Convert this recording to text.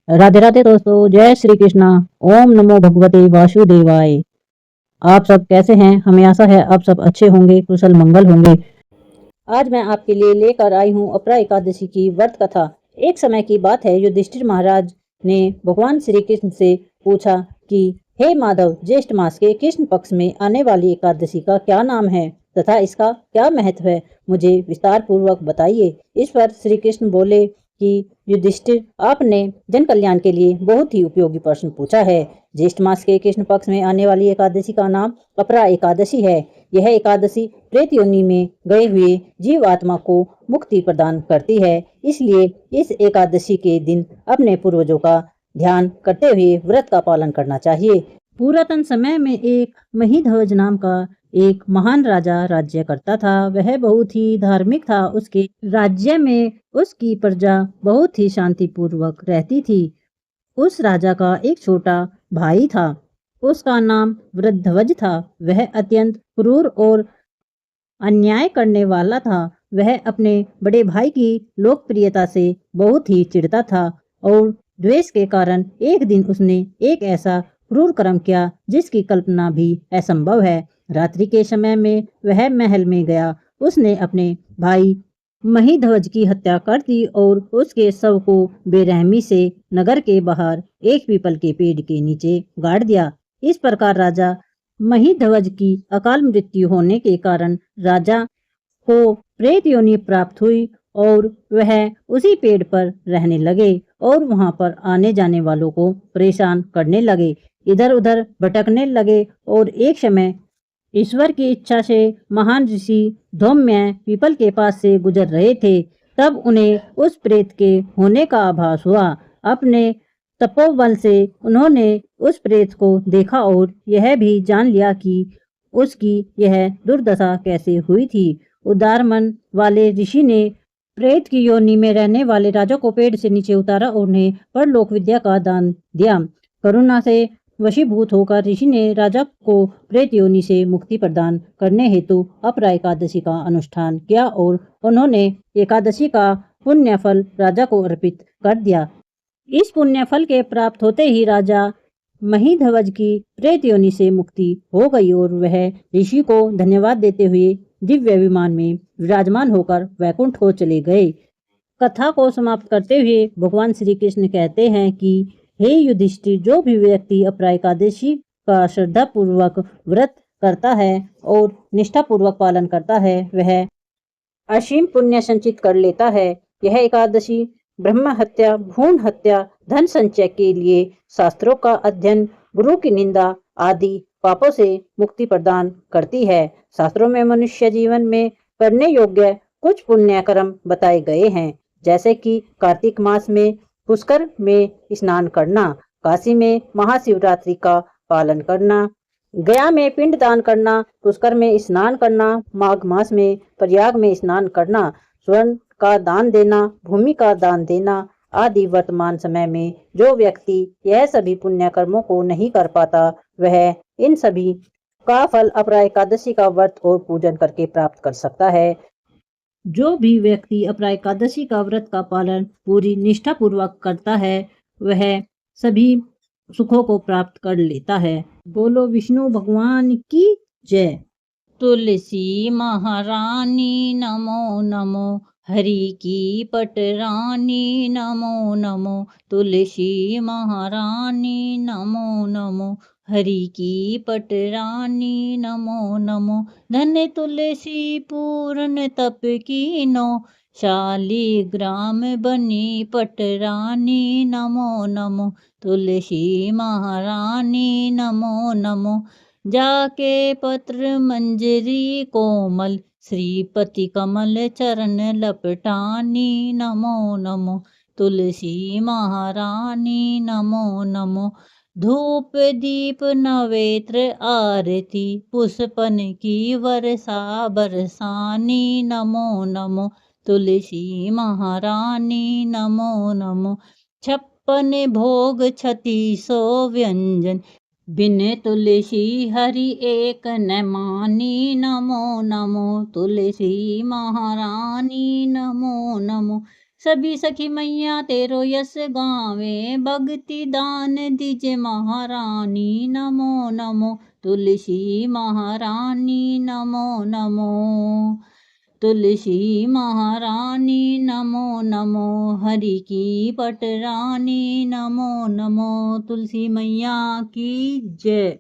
राधे राधे दोस्तों, जय श्री कृष्णा। ओम नमो भगवते वासुदेवाय। आप सब कैसे हैं? हमें आशा है आप सब अच्छे होंगे, कुशल मंगल होंगे। आज मैं आपके लिए लेकर आई हूँ अपरा एकादशी की व्रत कथा। एक समय की बात है, युधिष्ठिर महाराज ने भगवान श्री कृष्ण से पूछा कि हे माधव, ज्येष्ठ मास के कृष्ण पक्ष में आने वाली एकादशी का क्या नाम है तथा इसका क्या महत्व है, मुझे विस्तार पूर्वक बताइए। इस पर श्री कृष्ण बोले कि युधिष्ठिर, आपने जन कल्याण के लिए बहुत ही उपयोगी प्रश्न पूछा है। ज्येष्ठ मास के कृष्ण पक्ष में आने वाली एकादशी का नाम अपरा एकादशी है। यह एकादशी प्रेत योनि में गए हुए जीव आत्मा को मुक्ति प्रदान करती है। इसलिए इस एकादशी के दिन अपने पूर्वजों का ध्यान करते हुए व्रत का पालन करना चाहिए। पुरातन समय में एक महीध्वज नाम का एक महान राजा राज्य करता था। वह बहुत ही धार्मिक था। उसके राज्य में उसकी प्रजा बहुत ही शांतिपूर्वक रहती थी। उस राजा का एक छोटा भाई था। उसका नाम वृद्धध्वज था। वह अत्यंत क्रूर और अन्याय करने वाला था। वह अपने बड़े भाई की लोकप्रियता से बहुत ही चिढ़ता था और द्वेष के कारण एक दिन उसने एक ऐसा क्रूर कर्म किया जिसकी कल्पना भी असंभव है। रात्रि के समय में वह महल में गया। उसने अपने भाई महीध्वज की हत्या कर दी और उसके शव को बेरहमी से नगर के बाहर एक पीपल के पेड़ के नीचे गाड़ दिया। इस प्रकार राजा महीध्वज की अकाल मृत्यु होने के कारण राजा को प्रेत योनि प्राप्त हुई और वह उसी पेड़ पर रहने लगे और वहां पर आने जाने वालों को परेशान करने लगे, इधर उधर भटकने लगे। और एक समय ईश्वर की इच्छा से महान ऋषि धौम्य पीपल के पास से गुजर रहे थे। तब उन्हें उस प्रेत के होने का आभास हुआ। अपने तपोबल से उन्होंने उस प्रेत को देखा और यह भी जान लिया कि उसकी यह दुर्दशा कैसे हुई थी। उदार मन वाले ऋषि ने प्रेत की योनि में रहने वाले राजा को पेड़ से नीचे उतारा और उन्हें परलोक विद्या का दान दिया। करुणा से वशीभूत होकर ऋषि ने राजा को प्रेत योनि से मुक्ति प्रदान करने हेतु अपरा एकादशी का अनुष्ठान किया और उन्होंने एकादशी का पुण्य फल राजा को अर्पित कर दिया। इस पुण्य फल के प्राप्त होते ही राजा महीध्वज की प्रेत योनि से मुक्ति हो गई और वह ऋषि को धन्यवाद देते हुए दिव्य विमान में विराजमान होकर वैकुंठ को चले गए। कथा को समाप्त करते हुए भगवान श्री कृष्ण कहते हैं कि हे युधिष्ठिर, जो भी व्यक्ति अपरा एकादशी का श्रद्धा पूर्वक व्रत करता है और निष्ठा पूर्वक पालन करता है, वह असीम पुण्य संचित कर लेता है। यह एकादशी ब्रह्म हत्या, भ्रूण हत्या, धन संचय के लिए शास्त्रों का अध्ययन, गुरु की निंदा आदि पापों से मुक्ति प्रदान करती है। शास्त्रों में मनुष्य जीवन में करने योग्य कुछ पुण्य कर्म बताए गए हैं, जैसे कि कार्तिक मास में पुष्कर में स्नान करना, काशी में महाशिवरात्रि का पालन करना, गया में पिंड दान करना, पुष्कर में स्नान करना, माघ मास में प्रयाग में स्नान करना, स्वर्ण का दान देना, भूमि का दान देना आदि। वर्तमान समय में जो व्यक्ति यह सभी पुण्य कर्मों को नहीं कर पाता, वह इन सभी का फल अपरा एकादशी का व्रत और पूजन करके प्राप्त कर सकता है। जो भी व्यक्ति अपरा एकादशी का व्रत का पालन पूरी निष्ठा पूर्वक करता है, वह सभी सुखों को प्राप्त कर लेता है। बोलो विष्णु भगवान की जय। तुलसी महारानी नमो नमो, हरि की पटरानी नमो नमो। तुलसी महारानी नमो नमो, हरि की पटरानी नमो नमो। धन तुलसी पूर्ण तप कीनो, शालिग्राम बनी पटरानी नमो नमो। तुलसी महारानी नमो नमो। जाके पत्र मंजरी कोमल, श्रीपति कमल चरण लपटानी नमो नमो। तुलसी महारानी नमो नमो। धूप दीप नवेत्र आरती, पुष्पन की वर्षा बरसानी नमो नमो। तुलसी महारानी नमो नमो। 56 भोग 3600 व्यंजन, बिन तुलसी हरि एक न मानी नमो नमो। तुलसी महारानी नमो नमो। सभी सखी मैया तेरो यश गावे, भक्ति दान दीजे महारानी, नमो नमो तुलसी महारानी, नमो नमो तुलसी महारानी, नमो नमो हरि की पटरानी, नमो नमो तुलसी मैया की जय।